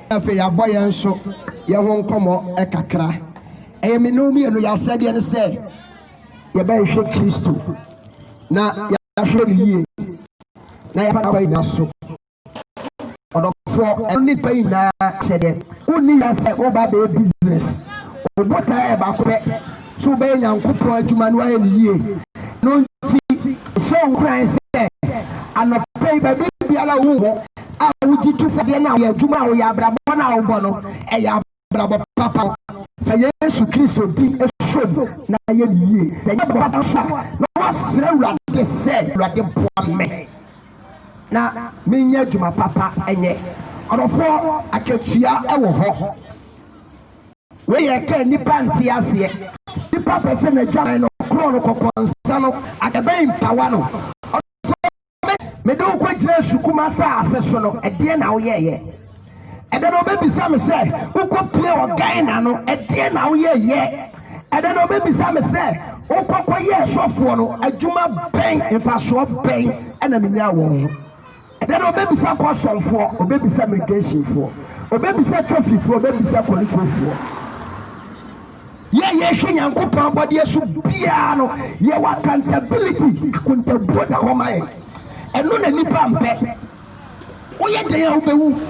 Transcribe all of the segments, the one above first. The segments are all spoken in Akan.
afa ya boy enso ye ho nkomo ekakra me no mi no ya sade ne se ye ba hwe Kristo na ya hwe ni yie na ya fa na so odofo eni pay na sede uni ya se o ba be business o bota e ba ko so be nyankopon adwuma no aye ni yie no ti show Christ anopay ba biara wo a wuji tu sade na ya adwuma wo ya brabo na wo bo no e ya brabo papa fa Yesu Kristo di esho na ye ni yie ya papa so no wasre urade se urade boa me na menya dwuma papa enye odofo aketua ewo ho we ye ka nipa nti ase nipa pese na dwuma no kro no kokonsa no akabe mpawa no me do ko gire sukuma sa ase so no ede na wo ye ede no bebisa me se ukopie ogan na no ede na wo ye ede no bebisa me se ukokoye sofo no adwuma ben mfaso ben ena menya wo then obebisa custom for obebisa immigration for obebisa traffic for obebisa police for ye hwe nyankopon body esu bia no ye accountability accountability da homa ye eno na nipa mpe wo ye den ya obewu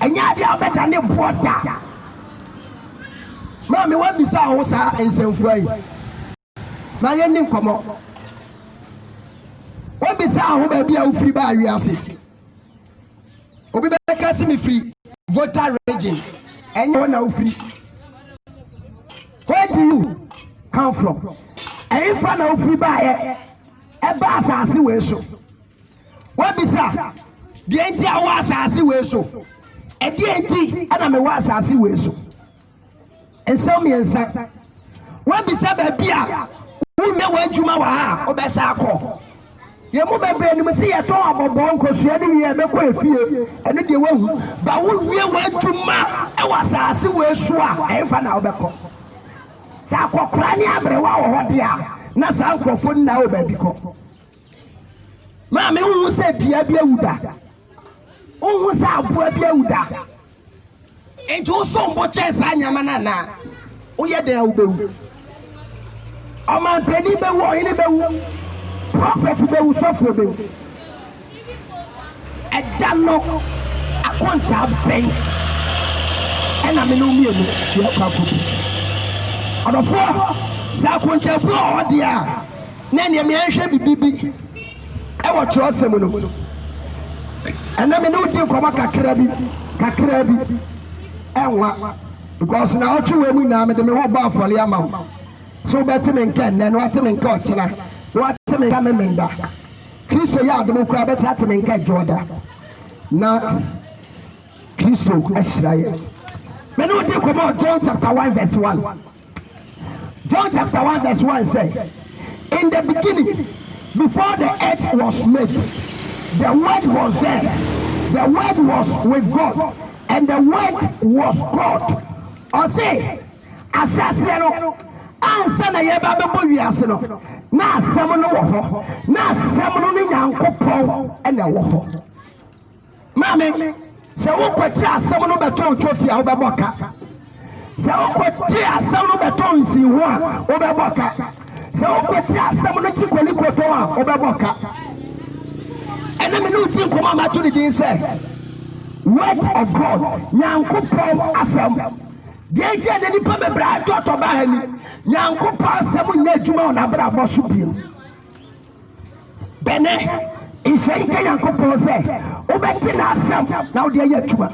enya dia obeda ne boda ma me wa bisa ho sa ensemfu ayi na ye ni nkomo obi sa ho ba bia ufiri ba awiase obi be kasi me free voter region enye na ufiri where do you come from e fa na ufiri ba ye e ba asase we so obi sa de enti a wa asase we so e de enti ana me wa asase we so ensem me ensa obi sa ba bia wunde wa adwuma wa ha obesa akọ ye mo bebre ni me se ye ton abobo nkosua ni ye be ko efie ene de wahu ba wo wie wa adwuma e wasase we so a e fa na obekọ sa akokra ni abre wa wo hode a na sa nkofo na wo ba bi ko ma me hu se bia bia wuda hu se aboa bia wuda enti wo so mbo chesa nyama na na wo ye den wo bewu o man peni be wo ine be wu prophet be wu sofo be edano akonta ben ena me no mi enu ye kwa kubi odofo sa akonta bu odi a na ne me anhwe bibibi e wo trosem no ena me no di nkoma kakra bi enwa because na otu we mu na me de me ho ba afole ama ho so better men can then what men catch na what men come menda Kristo ya adom kura better men can joda na Kristo Israel me no dey come out John chapter 1 verse 1 John chapter 1 verse 1 say in the beginning before the earth was made the word was there the word was with God and the word was God or say asasiero ansa na ye ba bebo wiase no na asem no wo ho na asem no ni Nyankopon e na wo ho mame se wo kwatira asem no beto twofi a wo beboka se wo kwatira asem no beto nsi ho a wo beboka se wo kwatira asem no chikoli koto a wo beboka ene me no tin koma ma to the din say word of God Nyankopon asem Deje de nipa bebra toto ba hani Nyankopon asem nya adwuma na bra bo so biem bene ishe ke Nyankopon se obeti na asem na odi ya adwuma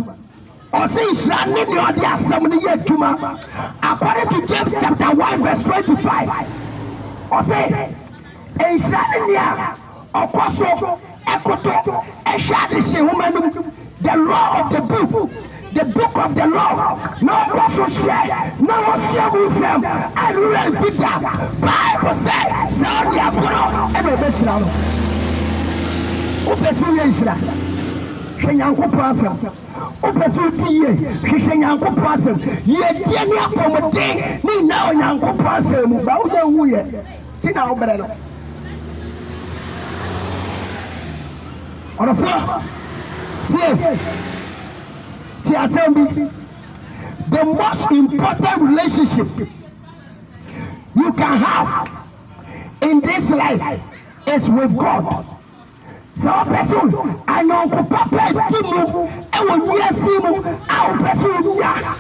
o se isha ne ne odi asem ne ya adwuma according to James chapter 1 verse 25 o se isha ne ya okoso ekoto ehwa de se humanum the law of the book of the law no also share no share wisdom and learn fita Bible say so the apolo e be besira no o pesu ye isira Nyankopon asem o pesu die Nyankopon asem ye die ni apomode ni na Nyankopon asem ba o na hu ye ti na o bere no The most important relationship you can have in this life is with God. So person I know papa timu e wo wiase mu a person ya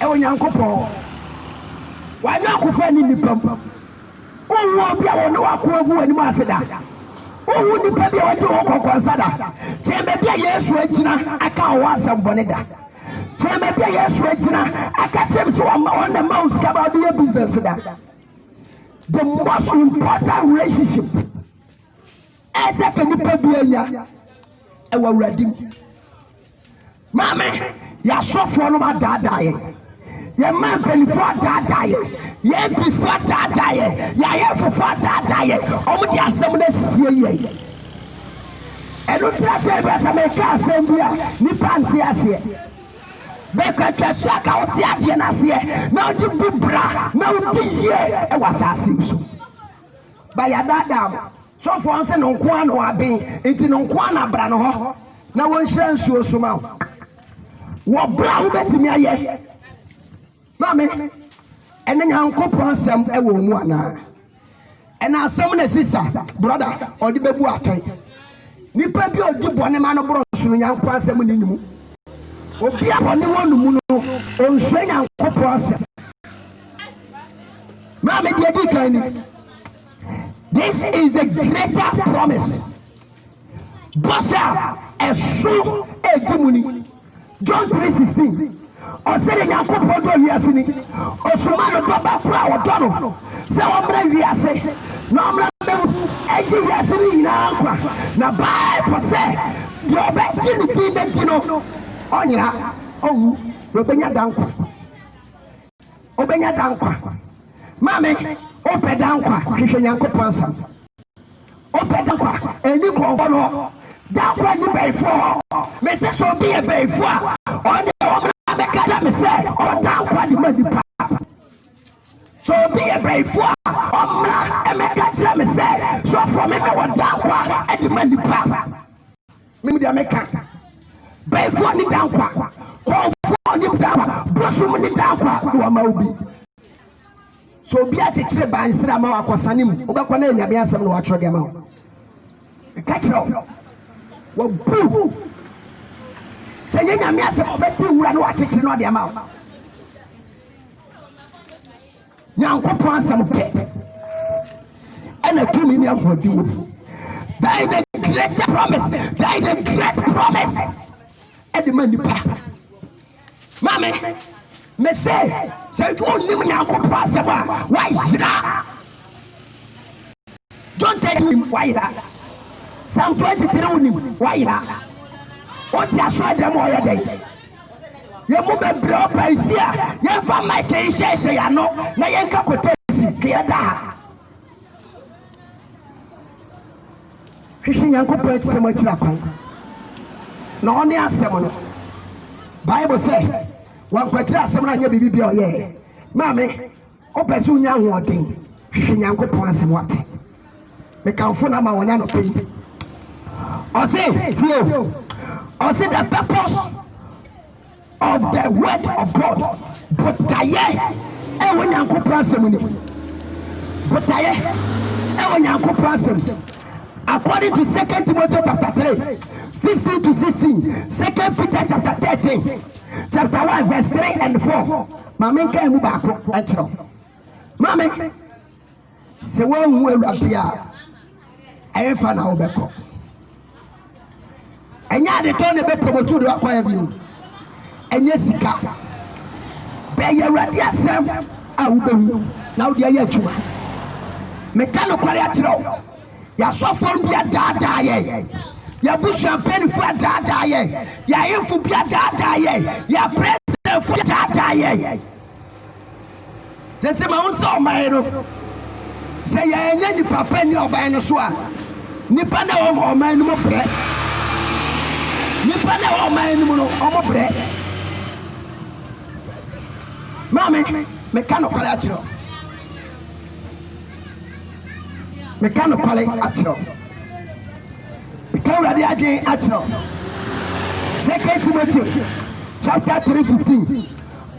e wo nyankopon wa nyankopon ni nipam owo bia wo no akọ agu ani ma aseda owo nipa bia wo de wo kokon da chembe bia Yesu agina aka wo asem bone da chembe bia Yesu agina aka chem so on the mount about the business da. The most important relationship is a nipa bia nya e wo awradim mame ya sofo no ma dada ye ye man penifo dada ye ye bisfo dada ye ya ye fofo dada ye omo di asem na sie ye eno trate be asem ka asem bia nipa nti ase beka twasa ka oti ade na ase na odi bibra na odi ye e wasase so ba ya dada so for answer no nko an waben enti no nko an abra no ho na won hira nsuo so ma wo bra ho betimi aye mame ene nyankopon asem e wo mu ana ena asem na sister brother odi bebu atan nipa bi odi bone ma no bro so no nyankopon asem ni nimu obi abone wonu mu no onhwe nyankopon asem mame de di kan ni. This is the greater promise. Bosha esu edimuni. John 3:16. Osere Yankopon do wiase ni. Osuma no baba pra wodono. Se omra wiase. No omra be eji wiase ni na kwa. Na Bible say the obeti ni ti no. Onyira owu obenya dankwa. Obenya dankwa. Mame ope dankwa hwehwe Nyankopon sam ope dankwa eni konfo no dankwa ni beifo me se so bi e beifo a on the omra be kata me se o dankwa di madipa so bi e beifo a omra e me kata me se so for me wo dankwa e di madipa me di ameka beifo ni dankwa konfo ni dankwa bosom ni dankwa wo ma obi. So be a teacher by Srama Kosanim, Obakwana, Yabiasam, no watch your mouth. Catch up. Well, boo. Say, Yamiasa, bet you run watching on the amount. Now, put some pay. And a 2 million for you. By the great promise, by the great promise. And the money pack. Mammy. Me say only me Nyankopon asema why jira don't tell me why that Psalm 23 why that what you saw them all day ye mo be bro pa isia ye fa make ise ya no na ye nka kotesi ke da hwehwe Nyankopon asema kira kwan na oni asema no Bible say wan kwatira asem na nya bibi bia oye mame opese unya hoden hwe Nyankopon asem wate me kanfo na ma wonya no pay o say the purpose of the word of God but aye e wo Nyankopon asem ni but aye e wo Nyankopon asem according to 2 Timothy chapter 3 15 to 16 2 Peter chapter 13 chapter 1 verse 3 and 4 mame kan mu ba ko achro mame se won hu awurade a ayefa na obeko enya de to ne be promote do akwa view enya sika be awurade asem a wo behu na wo de aye atuma me kan no kware achro ya sofo bia daadaa ye ya busu pen fu daadaa ye ya yefu bia daadaa ye ya president fu daadaa ye se ma unso mai no se ya enya ni papa ni oban no so a nipa na o man no mo pre nipa na o man no o mo pre mame me kan no kware achiro me kan no kwale achiro me kan rade adwen achiro 2 Timothy chapter 3:15.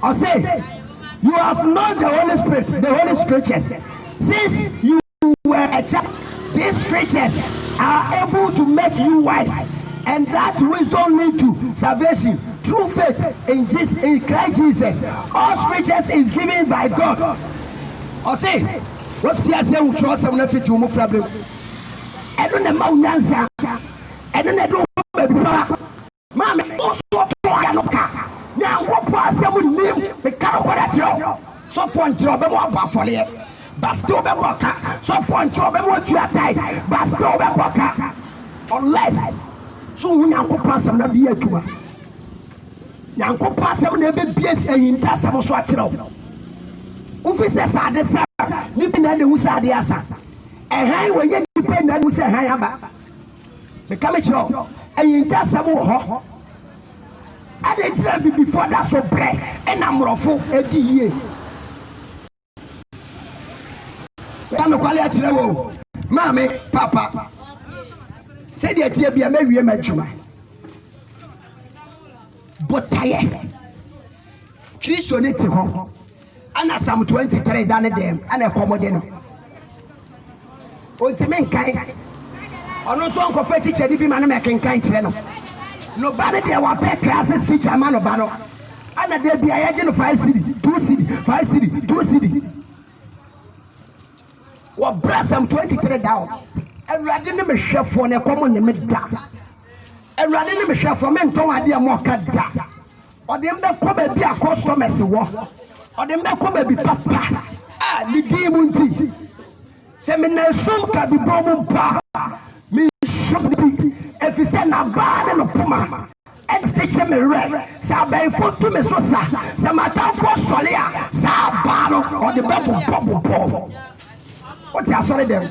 I say, you have known the Holy Spirit, the Holy Scriptures. Since you were a child, these scriptures are able to make you wise, and that wisdom lead to salvation through faith in Christ Jesus. All scriptures is given by God. I say, what do you say? We trust some of it to move problem. I don't know answer. I don't know baby. Mama, also to Yanoka. Now, what person would live the car? So for job, I'm about for it. But still, be worker. So for job, I'm what you are tied. But still, be worker. Unless, so we are passing the beer to her. Yanko pass them never be as in Tassamo Swatch. Officers are the sir, nipping at the Wusa de Asa. And high when you depend on Wusa Hayaba. Become a show, and in Tassamo. I didn't tell you before that so bread, and I'm ruffled a year. I'm a quality level. Mammy, Papa said that you be a very mature. But tired. Christo need to home. And as I'm 23 done them and a commodino. Ultimate kind. On no song of fetch a living man making kind channel. Nobody there will pay classes, teach a man of battle. And there be a agent of 5 city, 2 city, 5 city, 2 city. What brass I'm 23 down. And rather than a chef for a common name down. And rather than a chef for men, don't idea more cut down. Or them that come be a customer, or them that come be papa. Ah, the demon tea. Seminar soon can be broken bar. Me should be if you send a bar and a puma. And teach them a red. Sabay for to me so sa. Samata for Solia. Sabano or the bubble. What you sorry them?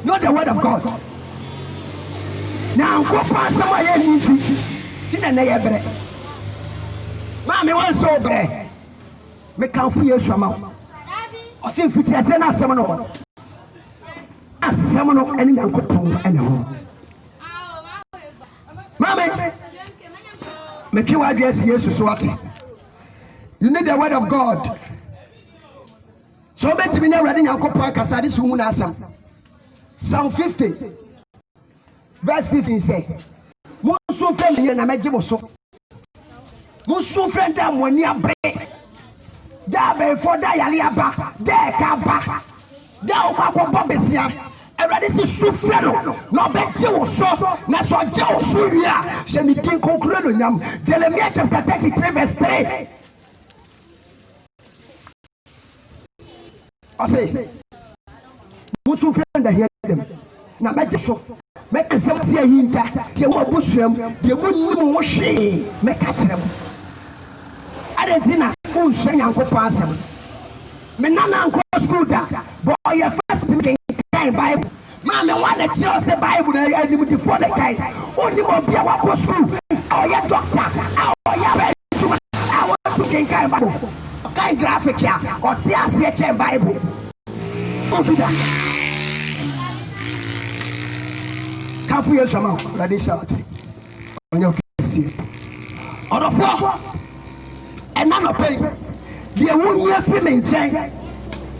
Not the word of God. Now go past somewhere easy. Tina never. Mammy wants so bread. Make out for your shama. Or see if it has an assemble. A seminal and young couple and home. Mammy, make you address Jesus what? You need the word of God. So better be never reading Uncle Parker, this woman as Psalm 50, verse 15 say, Monsu friend and a majimoso. Monsu friend and when you break. Dabe for Dialiaba, there Kaba, Dow Papa Bobbesia, and ready to Sufrano, no bet you so, that's what Joe Suria, send me King Concludum, Jeremiah chapter 33, verse 3. I say, Monsu friend, I hear them. Now, make some see a hint that they were Busham, they wouldn't wash make catch them. I didn't dinner, who sang Uncle Passam. Menana Uncle Scooter, boy, your first kind Bible. Mamma, what a chance a Bible and you before the guy. Only won't be a walk was through. Our doctor, our young I want to get kind Bible. Kind graphic here, or TSH Bible. Can't feel some out, ready shout on your case. On the floor, and none of pay. There won't be a feeling change.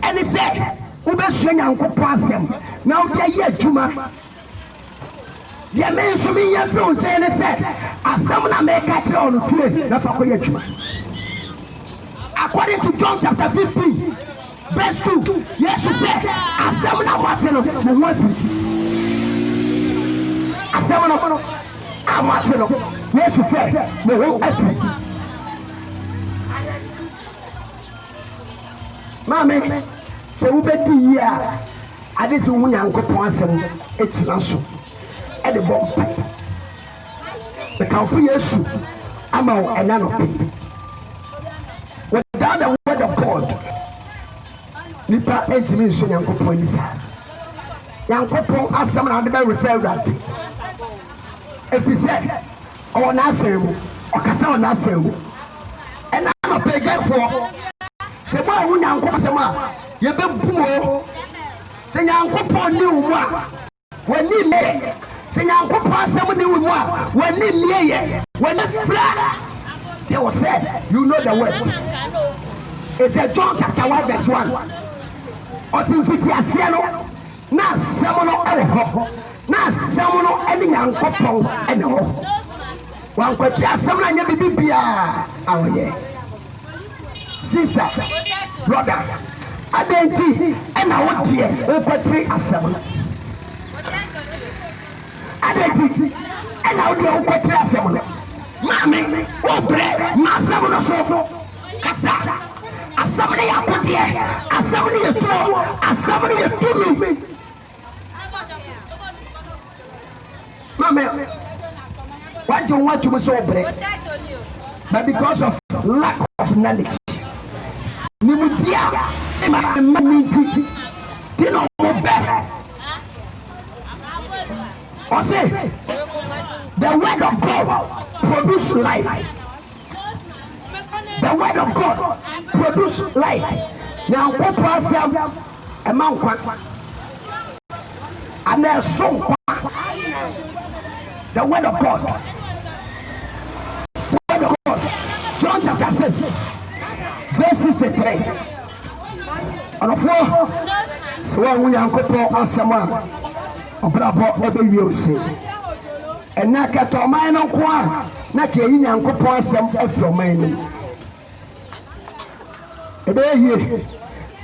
And he said, who best swing and pass them. Now they're yet, Juma. There may so be a phone chain and said, as someone may catch on the train, not for Juma. According to John chapter 15, verse 2, yes, you said, as someone I'm watching. I'm watching. Yes, you said, the whole effort. Mammy, so we bet the year. I just want to go on some extra at the bomb. The coffee is I'm out and none of people. Without the word of God, Nipa entimi so Nyankopon ni sa. Nyankopon asam na de be refer that. If he said, "Oh na asem, o kasa o na asem." And na pay get for. Se boy hu Nyankopon asem a, ye be bumo. Se Nyankopon ni wo a, wani me. Se Nyankopon asem ni wo a, wani me ye. When you fly, they will say, you know the word. It's a John chapter 1 verse 1. Or since it is yellow, now someone over. Now someone any young couple and all. One could tell someone never be beer. Oh, yeah. Sister, brother, I didn't and I want dear, over 3 and 7. I didn't and I would go over 3 and 7. Mammy, oh, bread, my 7 or so. Cassa. Assembly a put here, assembly a throw, assembly a two. Mamma, why do you want to be so brave? But because of lack of knowledge. Nimudia, Tino better. Or say, the word of God produces life. The word of God produces life. Now, what pass a mountain and there's some the word of God. The word of God. John chapter 6, verse 63. On the floor, so we are going to ask someone about every year. And now, Catomine on Qua, Naki, and Copa, some of your men.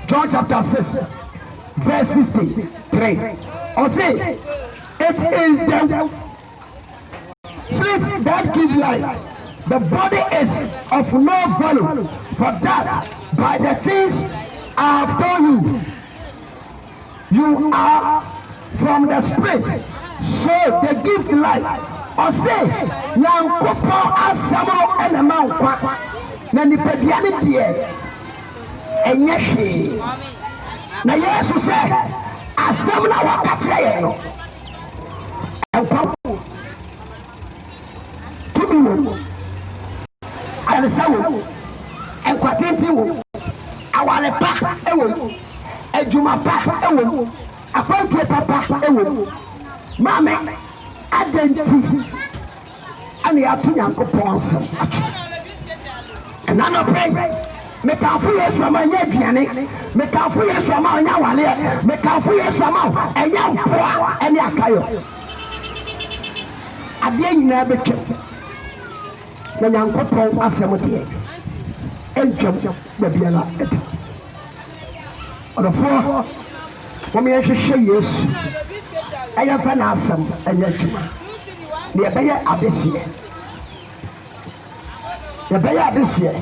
John chapter 6, verse 63. Or say, it is the spirit that gives life. The body is of no value, for that by the things I have told you, you are from the spirit, so they give life. Or say, Yankopo asamo and a man kwa, Nanipedianity. And yes, now yes, we say, as some now are catching and come to me. And so, and quatinty, I want a pack, a juma pack, a country papa, mamma, identity, and the Atuyanko Ponson. And I'm not praying. Me can free us from my yet, me can free us from my yawale, me can free us from a young boy and Yakayo. I didn't never keep the young couple as somebody and jump the Biela. On the floor, when we actually say yes, I have an awesome and yet the Abaya this year. The Abaya this year.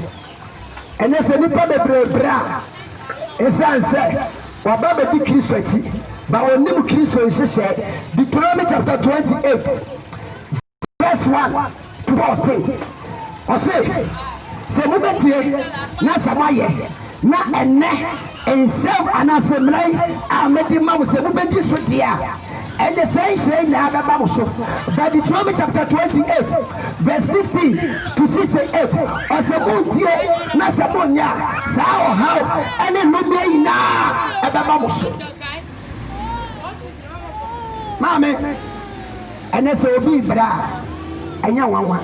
And there's a nipper de bra. As I said, Wababa di Christ, but when new Christ said, Deuteronomy chapter 28, verse 1 to 14. Or say, Mubeti, Nasamaye, na and self and assembly, I made the mouth, Mubeti Sutia. And the same say now by Deuteronomy chapter 28, verse 15 to 68. Osamuntie na samunya sao how ene numbe na ababamuso. Mame ene so obi bra enya wanwa.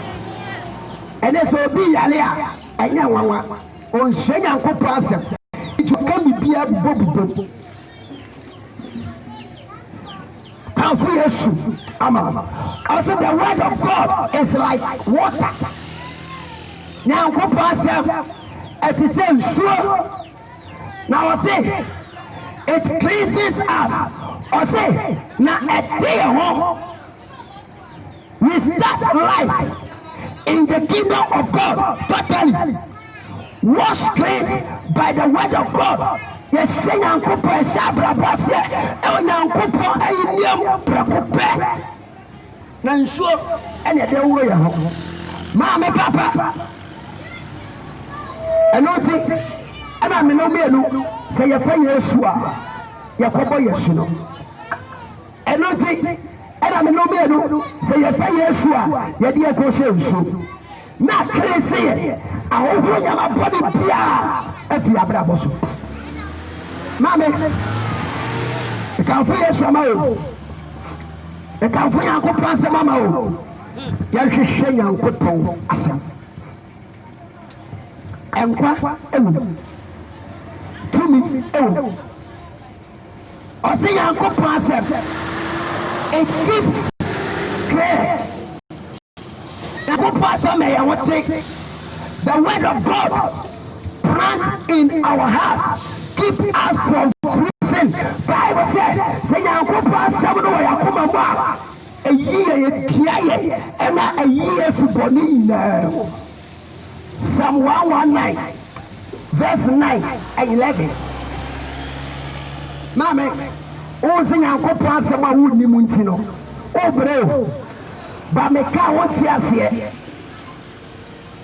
Ene so obi yale a enya wanwa. Onhwe Nyankopɔ asɛm. It will come bibia bobo. For Jesus, also the word of God is like water. Now, go past at the same sure. Now, I say it cleanses us. I say now a day home we start life in the kingdom of God totally. Wash cleansed by the word of God. Yes, Yankopo Sabra Basse, and Yankopo Ayam Prapope. Nanso, and a way home. Mamma, Papa, and not think, and I'm no mere say a fire Yeshua, Yakobo Yeshua. And not think, and I'm no mere say a fire Yeshua, Yadia Koshe. Not crazy, I hope you have a body if you have Brabosu. Mamma, the California Swamo, the California Copansa Mamma, yɛhwehwɛ Nyankopɔn asɛm ɛnkwa ɛwɔ tumi ɛwɔ ɔsɛ Nyankopɔn asɛm it gives clear Nyankopɔn asɛm ɛyɛ wote the word of God plant in our heart keep us from sin. Bible says sɛ Nyankopɔn asɛm no wɔ yɛakoma mu a ɛyi yɛ tia yɛ ɛna ɛyi yɛ fi bɔne nyinaa. Psalm 119 verse 9 and 11. Mame o sɛ Nyankopɔn asɛm a wonnim nti no o brɛ ba meka wo te aseɛ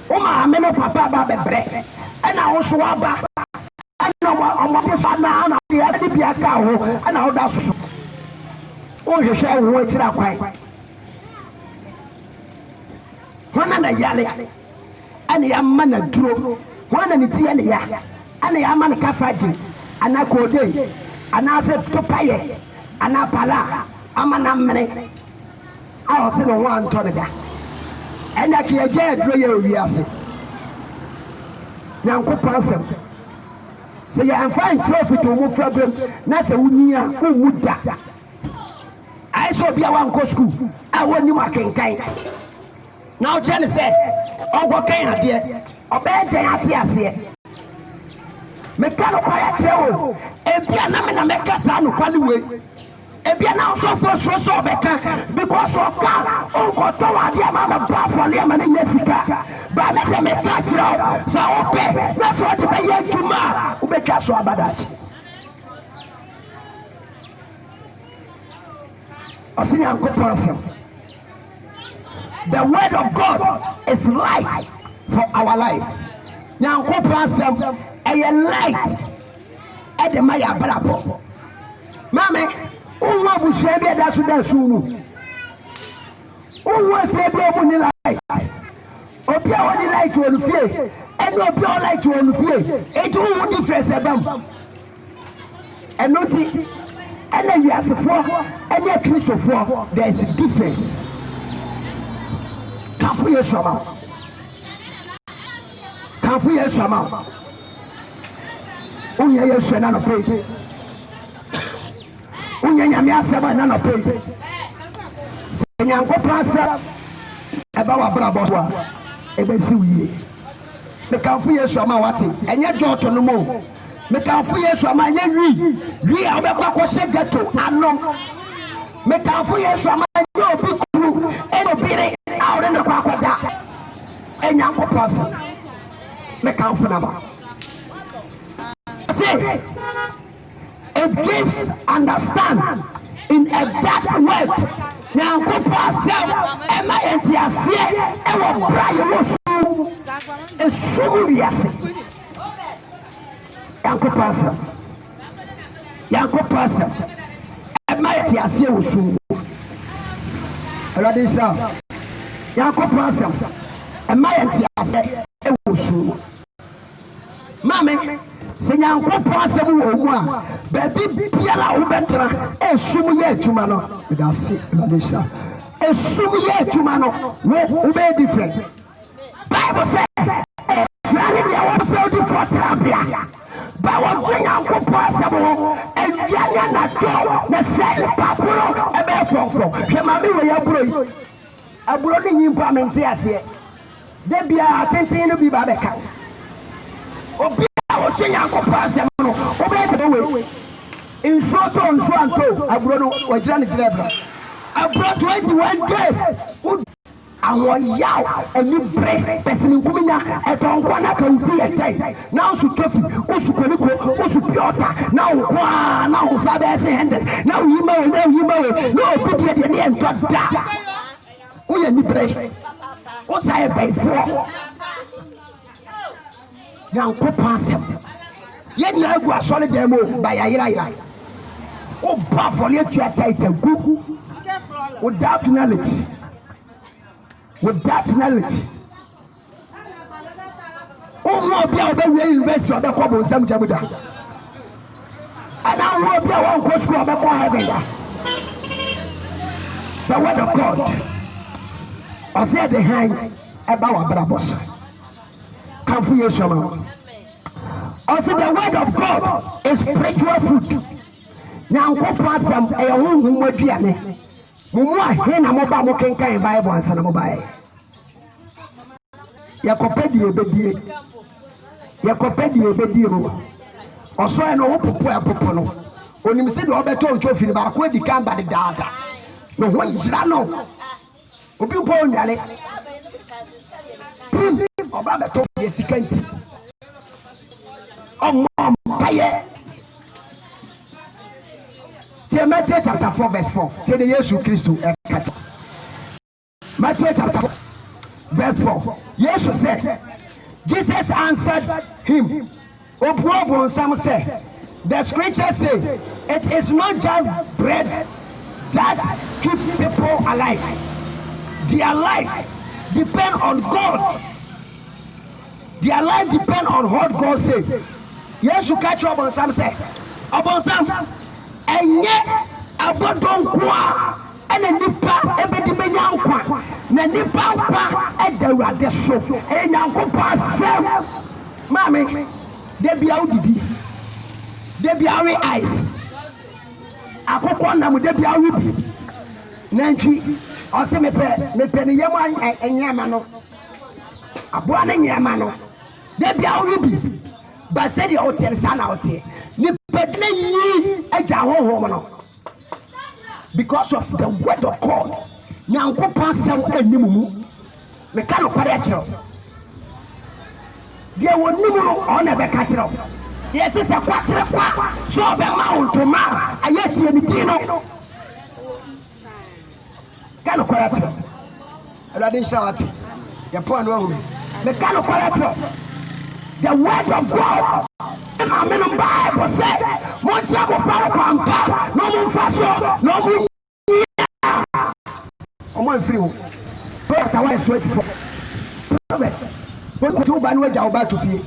o maame no papa ba bebrɛ ɛna wo so aba ɛna ɔmɔde fa na yɛde bia ka ho ɛna woda so o hwehwɛ wo akyira kwan hona na yale ɛna yɛama na duro hona ne tie ne ya ɛna yɛama ne kafaji ana kode ana se topaye ana pala ama na mmene a ɔse no ho antɔ ne da ɛna ke yɛgya aduro yɛ owiase Nyankopɔn asɛm sɛ yɛmfa nkyerɛ fito mu fra bem na sɛ wonni a wonwu da ayɛ sɛ obi a wankɔ skul a wonnim akenkan na wokyerɛ ne sɛ ɔnkɔkan adeɛ ɔbɛyɛ dɛn ate aseɛ meka no kwaya kyerɛ wo ebia na me na meka saa no kwale wei ebia na ɔsɔfoɔ suro sɛ ɔbɛka because ɔka ɔnkɔtɔ wɔ adeɛ ma mɛba afɔle ama no nyɛ sika ba mɛdɛ meka kyerɛ wo sɛ wopɛ na sɛ ɔde bɛyɛ adwuma a wobɛtwa so abadakye ɔse Nyankopɔn asɛm the word of God is light for our life Nyankopɔn asɛm ɛyɛ light ɛde ma yɛ abrabɔ mame wo abusua bi ɛda so da su mu wo afie bi ɔmu ne light obi a wɔde light wɔ no fie ɛne obi a wɔ light wɔ no fie enti wo difference ɛbɛm ɛno nti ɛna wiasefoɔ ɛne akristofoɔ there is a difference kafo Yesu ama kafo Yesu ama unya Yesu na no pay unya nyame asɛm na no pay sɛ Nyankopɔn asɛm ɛba wa brabɔ so a ɛbɛsi wie mekamfo Yesu ama wate ɛnyɛ dɔɔto no mo mekamfo Yesu ama ɛnyɛ wi a wobɛkɔ akɔhyɛ ghetto anom mekamfo Yesu ama ɛnyɛ obi kuru ɛna obire a wode ne kɔ akɔda Nyankopɔn asɛm mekamfo nama say it gives understand in a dark word Nyankopɔn asɛm ɛma yɛnti aseɛ ɛwɔ bra yɛwɔ so esum wiase Nyankopɔn asɛm ɛma yɛnti aseɛ wɔ sum Awurade nhyira Nyankopɔn asɛm ɛma yɛnti aseɛ ɛwɔ sum mame sɛ Nyankopɔn asɛm wɔ mu a baabi biara wobɛtena esum yɛ adwuma no medase Awurade nhyira esum yɛ adwuma no wobɛyɛ different Bible says ɛsrane deɛ wɔfrɛ wodi fɔ trabea ba wɔgye Nyankopɔn asɛm ho aduane anadɔ na sɛ nipa boro ɛbɛyɛ frɔmfrɔm hwɛ ma me wɔ yɛ aburo ne nyimpa mente aseɛ da biara atenten no bi ba bɛka obi a wɔhyɛ Nyankopɔn asɛm no wobɛyɛ tɛ wei nsuo tɔ nsuo anto aburo no wɔgyina ne gyina bra aburo 21 days ahoyaw ani brɛ pɛsini nkuminya ɛtɔnkɔ na kawuti yɛtɛn na wosu tofi wosu koniko wosu piɔta na wokɔa na wo sa bɛyɛ se 100 na woyima we na obi deɛ ne yɛntɔ da woyɛ ni brɛ wosa yɛ bɛifoɔ Nyankopɔn asɛm yɛnyina agu asɔre dɛm mu ba yɛayerayera woba afɔle atua taitagu without knowledge Umu obi a wobɛwie university ɔbɛkɔ bonsam gya mu da ɛna wo obi a wɔnkɔ school ɔbɛkɔ heaven da the word of God I said the hand about our brabos. Come for you, Shama. I said the word of God is spiritual food. Now, go pass some a woman who would be an Mumma, Hena Mobile can carry Bible and San Mobile. Yacopedia, baby. Yacopedia, baby. Or so I know Popono. When you said Roberto Trophy about where the camp by the data. No, what is that? No. Obi born yale. Oba beto yesikanti. Mom paye. Matthew chapter 4 verse 4. Tell the Jesus Christ Matthew chapter 4 verse 4. Jesus said, Jesus answered him. Some say, the scripture say, it is not just bread that keep people alive. Their life depend on God. Their life depend on what God said. Yes, you catch up on some say. Upon some, and yet about don't go and a nipa ebedi benya nkwa na nipa nkwa edawade so enyanko pasem mami de bia udidi de bia we ice akoko na mu de bia we bi nantwi o se mepe ne yam enyama no aboa ne nyama no de bia we bi ba se de hotel sana hotel ni pedle nyi eja hohom no because of the word of God. Nyanko pasem animu me ka no kware akiro de wonimu no on e be ka kiro yes se kwatre kwa so be ma ontoma ayati eni no ka no kware akiro elade shawati ye po no hu me ka no kware akiro the word of God. And I'm in the Bible say, "Much trouble for pampa, no more fashion, no more." Oh my free, but I want to sweat for. Promise. What you ban with Jauba to feel?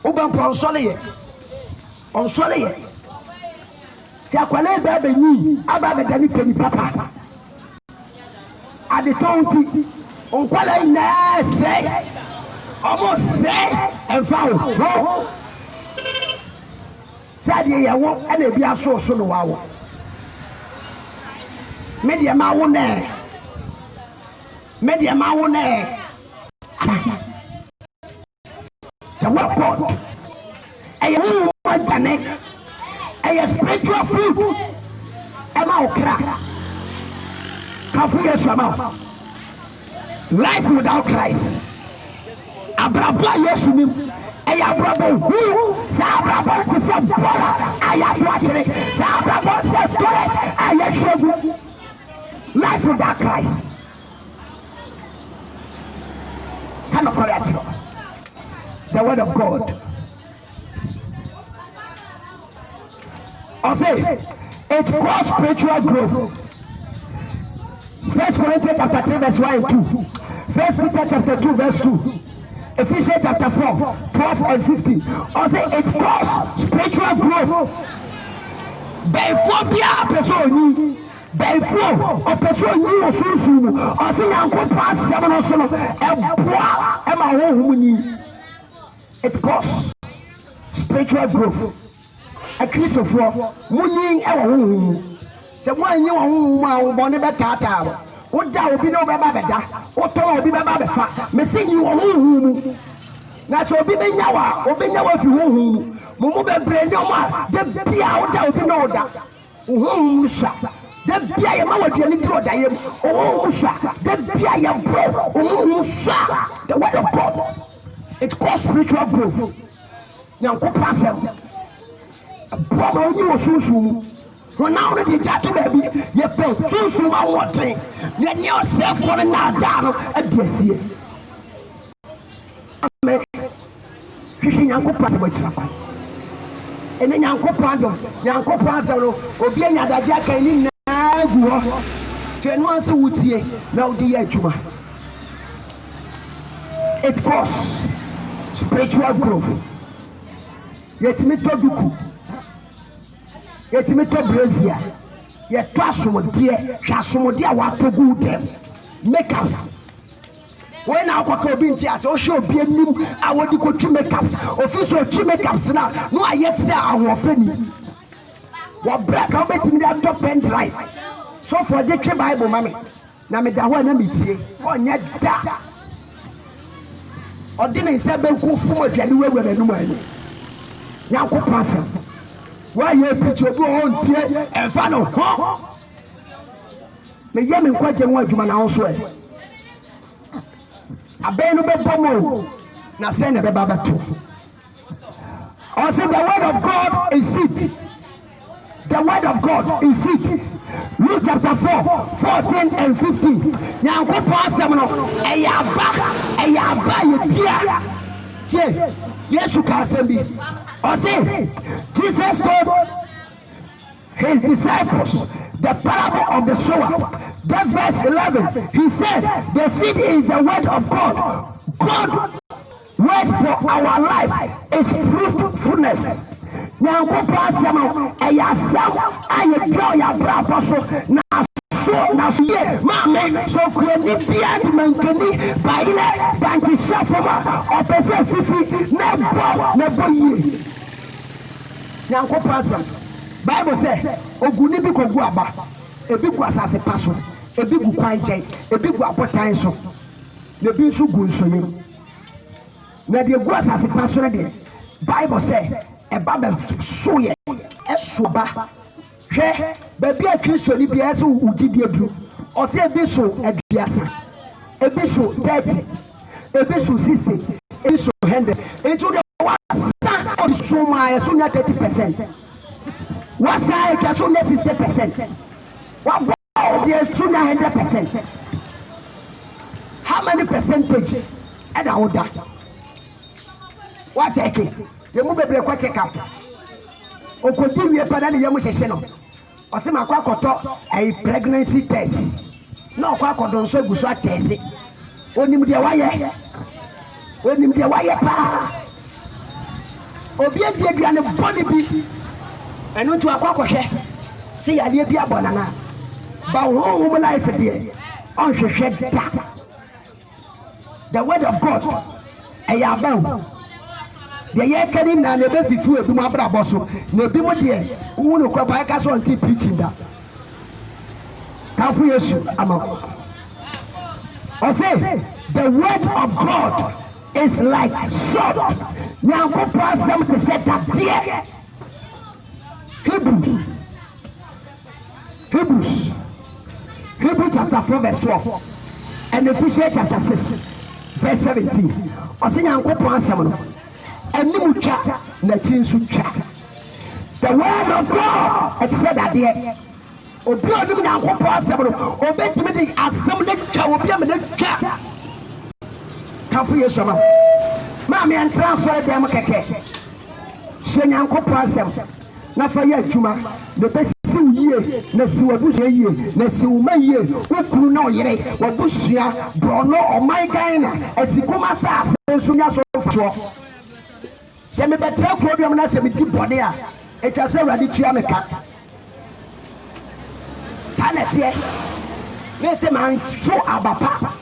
Oban on Soleil. On Soleil. Tiakwale baby ni, Abba Dani Penny Papa. At the county, on Kuala Ina say, almost say, and found. Sadia ya wo ene bia so no wawo media ma wo ne the word God e wu wadane e spiritual food e ma okra kafu yesu ama life without Christ abrabla yesu nim Abrabo, Sabrabo, Sabora, Ayatwatri, Sabrabo, Sabora, Ayashabu. Life without Christ cannot correct you. The word of God. I say it causes spiritual growth. 1 Corinthians chapter 3 verse 1 and 2. 1 Peter chapter 2 verse 2. Ephesians chapter 4, 12 and 15. Also, it causes spiritual growth. Before person, before a person you are so soon, or say, I'm going to pass 7 or so. It causes spiritual growth. A Christopher, Munning, so when you are born a better. What that will be no better. What will be better? Missing you on now, so be Yawa, or be Yawa if you won't. Mumu brain your man, the Pia out there will be no doubt. Musha, the Pia Mawa, the Nipro, Diam, oh Musha, the Pia Bro, oh Musha, the word of God. It causes spiritual growth. Now, go pass them. Brother, you were so. When now the jatu baby, you pay so one thing. Then yourself for the now down at this year. Yanko pass away. And then Yanko Pando, Yanko Pasano, Obiana Dajaka in Nagua. 10 months a wood here, now the Juma. It costs spiritual growth. Yet me to do. Yet me to Brazil. Yet twice some dear, shall some dear what to do them. Makeups. when I walk up in tears, or show be a new, I want to go to makeups, official to makeups now. No, I yet say I was funny. What black, I'll bet me that top pen drive. So for the Bible, mammy. Now, me that one, me say, oh, yet that. Or didn't say, go for it anywhere with a new one. Now, go pass him. Why you put your own tear and follow, huh? Me yemi kwaje nwa adwuma na wo so e aben no bebomo na say na beba bato. I say the word of God is seed. The word of God is seed. Luke chapter 4, 14 and 15. Nyankopon asem no eyaba yebia tie Yesu ka asem bi. I say Jesus told his disciples the parable of the sower. That verse 11, he said, the seed is the word of God. God's word for our life is fruitfulness. Now, go pass them out. I draw your brother. Now, Mamma, so could it be at Mankani, Baile, Banti Shafama, or Pesa Fifi, never ye. Now, go pass them. Bible says, Ogunibi Koguaba, a big was as a passion, a big quantity, a big appetizer. The being so good so you. Now the was as a passion. Bible says, a baba soye, a soba. She, baby, a Christian, if you ask who did you do, or say a bishop at Biasa, a bishop 30, a bishop 60, a bishop 100, into the son of Soma, as soon as 30%. What's I can soon as 60%? What the soon 100%? How many percentage? And I would die. What take it? You move a check up. Or continue a panel Yamusheno. Or some a pregnancy test. No quack don't so good test it. Only with your wire. Only with your wire. Obedient and a body be. And not to a quack here. See, I leave your banana. But whole life dear. On the shed tap. The word of God. A yabon. The year carrying and a baby food, my brother, no be more dear. Who will crop like us on tea preaching that. Can we issue? I say, the word of God is like sword. Now go pass them to set up dear. Hebrews chapter 4 verse 12 and Ephesians chapter 6 verse 17. I say Yanko Pansam and Nimucha Natinsucha. The word of God said that dear. Obi onum Yanko Pansam obetimi assembly cha obi amene cha. Kafu Yesu ma. Ma me en transfer dem keke. Se Yanko Pansam na fa ye adwuma the best ye na si wabusu ye na si uma ye okuru na oyere wabusua brono oman na asikoma sa asensu nya so fo se me betra program na se me di bode a etwa se wrade tua meka sanete me se man so abapa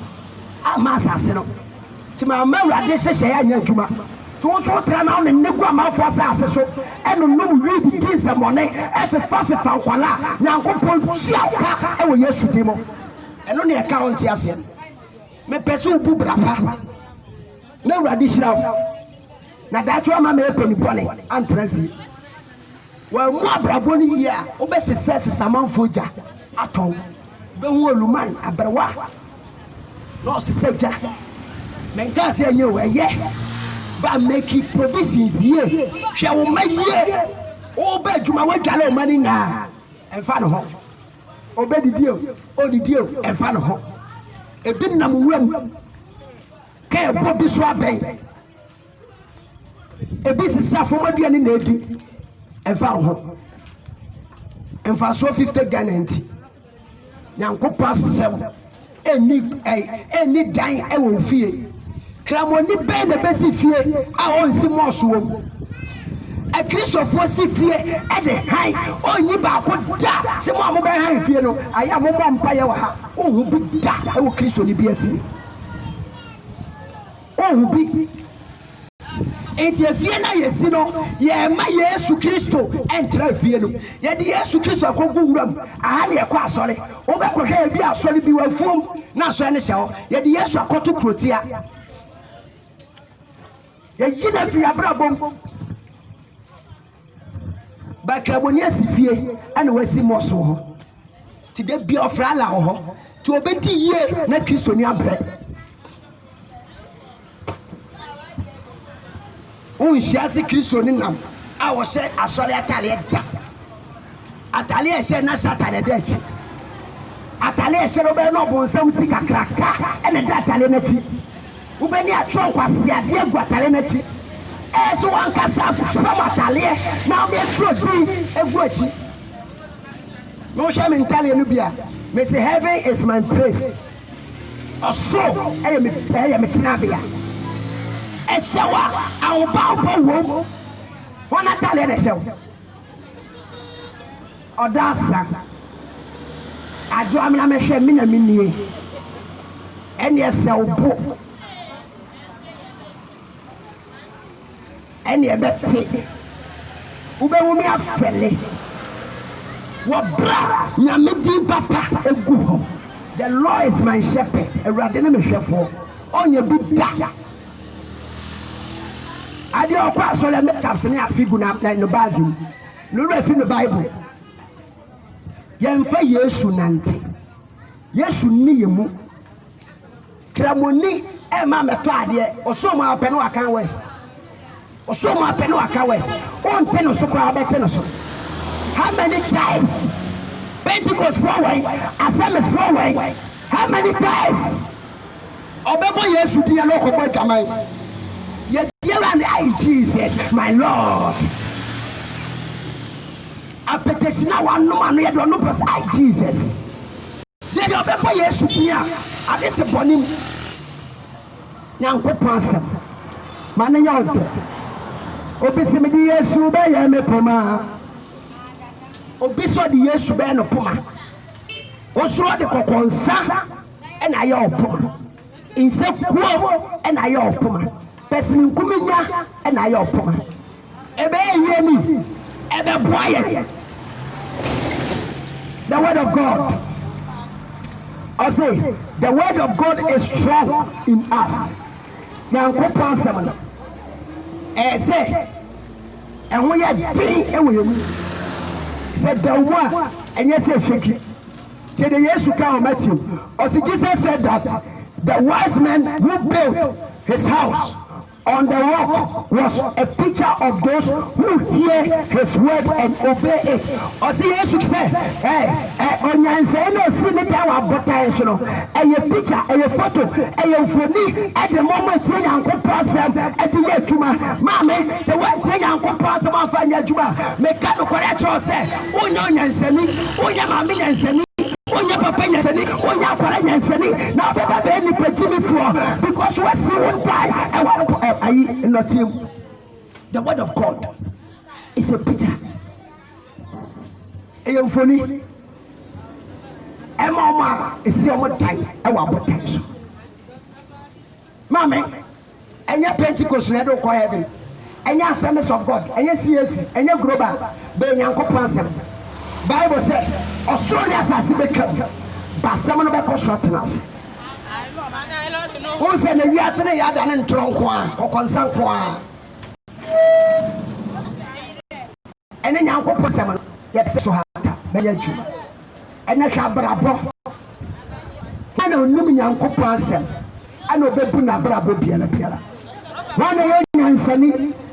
amasa se no ti ma wrade hyehyɛ ya nya adwuma to so tra na on ne gua ma fo sa ase so eno no read this morning efa kwala nyankopon siaka e wo Yesu dimo eno ne account ase me pese ubu brapa na wrade hira na da twa ma me eponi bone antrafi wa mu abrabo ni ya obesese samanfo ja aton be hu oluman abrewa no seseja menka se anye we ye by making provisions here. Shall we make ye? Obey to my way, Galo money now. And follow home. Obey the deal, the deal, and follow home. A bit number one. Care Bobby Swabbing. A business for my being in the and follow home. And for so 50 guarantee. Young could pass 7. Any dying, I will fear. Kramoni ben the best fear I won't see more so a Christopher see fear at the high only back could die some more behind fear no I am a vampire oh who be that I will Christo be a fear won't be. Enti efie na yesi no ye ma Yesu Kristo entra fie no ye de Yesu Kristo akogu wuram aha ne ekwa asore wo be kohwe bi asore bi wafuom na asore ne hye ye de Yesu akoto krotia ye yina fi abrabom ba kraboni asifie ana wasi moso ho ti de bi ofra la ho ti obedi ye na Kristo ni abre Unshasi Kristo ni nam a wo se asole atale da atale e se na satane da chi atale e se ro be no bonsam ti kakraka e ne da atale na chi wo be ni atro kwase ade agu atale na chi e so wan kasa from atale na me tro di egu achi no sha me ntale no bia me say heaven is my place oso e me tina bia Eshawa, our power womb. One Italian show. Odasa. I do am a share mini. And yes, so book. And you bet it. Ube wumi a felle. What bra? Nyamidi papa. The Lord is my shepherd. A radinum shepherd. On your big da. I don't pass all the makeups and I figure out like no bag. No ref in the Bible. Yan fa Yesu nante. Yesu ni yemu. Kramoni e ma meto ade oso ma apeno aka west. Oso ma apeno aka west. On ten so kwa bete no so. How many times Pentecost forward, Assemblies forward? How many times? Obebo Yesu dia no ko boy kamai. Dear and I, Jesus, my Lord. A petition now one no man, no person, I, Jesus. They don't be for Yesu here. At this morning, young person, man, young. Obisimidi Yesu be ya me poma. Obiso di Yesu be no poma. Osuro de kokonsa e na ya opoma. Inse kuo e na ya opoma. Person kuminya and I opoma. Ebe yeni, ebe boye. The word of God. I say, the word of God is strong in us. Now, go pass someone. Say, and we are doing it. Said the one, and yes, shake it. Till the years to come, Matthew. Also, Jesus said that the wise man who built his house on the rock was a picture of those who hear his word and obey it. Or see, Jesus said, on your no see our baptism, and your picture, and your photo, and your phone at the moment when you pass them at the year to my mammy. So, what say Uncle Pass about Fanya Juba? Make a correct or say, oh, no, Yanseni, oh, Yamami Yanseni. Onya papa nyasani onya kwara nyasani na baba be ni pejimi for because we see one die and not him. The word of God is a picture. Eyofoni mama isi omo die e wa botai so mama enya Pentecost na do ko heaven enya Assemblies of God enya CAC enya global be nyankopon asem. Bible said, Australia has become Basaman of Cosmopolis. Who said the Yasan Yadan and Tronqua, or Consanqua? And then Yanko Pasaman, yet so hard, Bayaju. And I shall brabo. I know Numian Copasem. I know Bebuna Brabo Piana Piana. One a young Sunny,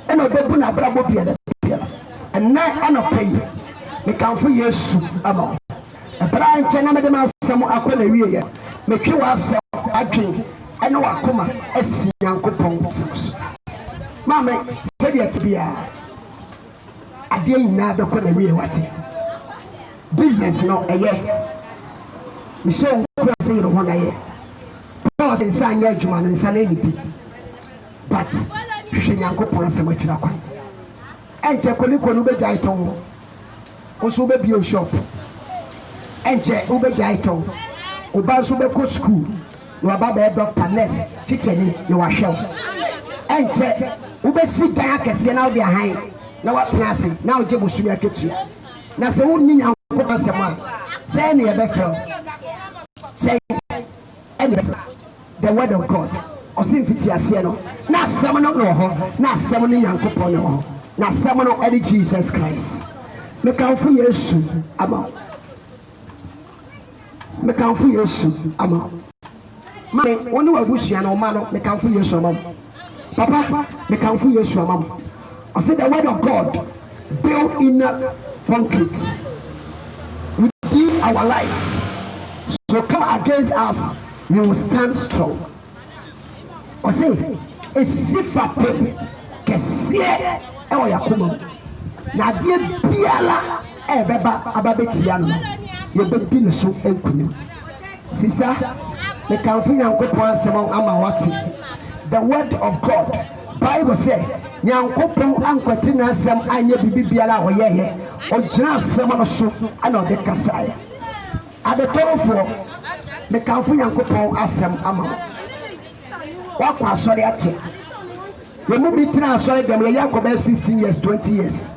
and a Bebuna Brabo Piana Piana. And now I know pay. Me kan fo Yesu amo e bra nche na me de masem akona wiye me twe wasem adwen ene wakoma asi Yankopon seso mama se de tibia ade nyina be kona wiye wate business no eye me se nkura se ro hona ye boss insan ya adwuma no insan ani bi but hwe Yankopon asem akira kwan enche koliko no be jai ton also be bio shop enche ube jaito uba so be ko school na waba bɛyɛ doctor nurse kyikyɛni na wahwɛ wo ɛnkyɛ wobɛsi dan akɛseɛ na wode ahan na watena ase na wogye bosumi akatua na sɛ wonni Nyankopɔn asɛm a sɛ ne yɛbɛfrɛ wo sɛ ɛne the word of God ɔse mfiti aseɛ no na asɛm no wɔ hɔ na asɛm no Nyankopɔn ne wɔ hɔ na asɛm no ɛne Jesus Christ mekamfo Yesu ama mekamfo Yesu ama mane wone wabusua no ma no mekamfo Yesu ama papa mekamfo Yesu ama ɔse the word of God built in concrete within our life, so come against us, we will stand strong. Or say, a sifa kesiye ewa yakuma na die biala ebeba ababetia no yebedi ne so enkunu sister me kanfu Nyankopɔn asɛm ama wate the word of God. Bible say Nyankopɔn ankwati na asɛm anya bibi biala ɔyɛyɛ ɔgyina asɛm no so ana ɔde kasae adetɔfoɔ me kanfu Nyankopɔn asɛm ama wakɔ asɔre akyɛ yɛmu bi tena asɔre dɛm yɛyɛ akɔbɛs 15 years 20 years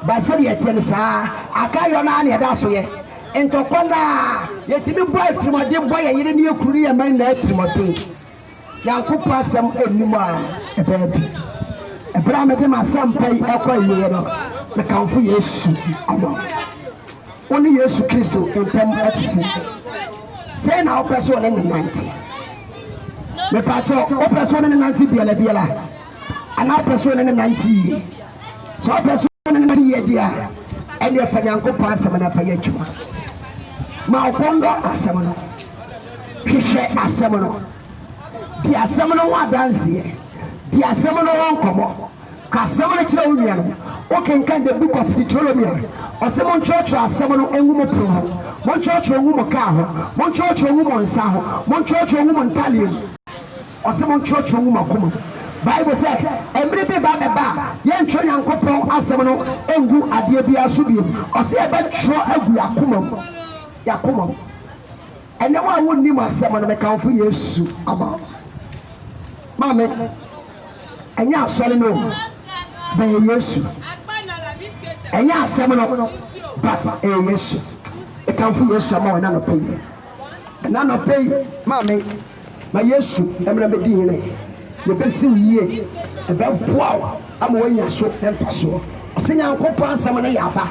basɛre yɛte ne saa akayɔ no a ne yɛda so yɛ ntɔkɔ no a yɛtumi bɔ atirimɔden bɔ yɛ yere ne yɛkuru yɛ man na atirimɔden Nyankopɔn asɛm anim a ɛbɛyɛ di ɛberɛ a mede m'asɛmpa yi ɛkɔ awie no mekamfo Yesu ama wo ne Yesu Kristo ntam ɛte se sɛ na wopɛ sɛ ɔne ne nante mepakyɛ wopɛ sɛ ɔne ne nante biala ana wopɛ sɛ ɔne ne nante yie sɛ wopɛ sɛ ɔne ne nante yie di a ɛne ɛfa Nyankopɔn asɛm no afa yɛ adwuma ma wokɔndɔ asɛm no hwehwɛ asɛm no di asɛm no ho adanseɛ di asɛm no ho nkɔmmɔ ka asɛm no kyerɛ wo nua no wokenkan the book of Deuteronomy ɔsɛ monkyerɛkyerɛ asɛm no ɛngu mo pere ho monkyerɛkyerɛ ngu mo kaa ho monkyerɛkyerɛ ngu mo nsa ho monkyerɛkyerɛ ngu mo ntaleɛ mu ɔsɛ monkyerɛkyerɛ ngu mo akoma Bible sɛ ɛmmere bi ba bɛba a yɛntwerɛ Nyankopɔn asɛm no ɛngu adeɛ biara so biom ɔsɛ yɛbɛtwerɛ agu yɛakoma mu ɛnɛ wo a wonnim asɛm no mekamfo Yesu ama Mame, enya asɔre no bɛyɛ Yesu enya asɛm no but ɛyɛ Yesu mekamfo Yesu ama wɔn anɔpɛ yi ɛna anɔpɛ yi Mame ma Yesu ɛmena bɛdi hene yɛbɛsi wo yie ɛbɛboa wo ama woanya so ɛmfa soɔ ɔsɛ Nyankopɔn asɛm no yɛ aba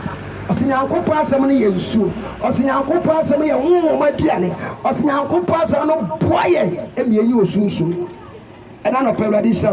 ɔsɛ Nyankopɔn asɛm no yɛ nsuo ɔsɛ Nyankopɔn asɛm no yɛ nwoma aduane ɔsɛ Nyankopɔn asɛm no boa yɛn ɛmienyi wɔ sunsun ɛna no pɛ Awurade hyira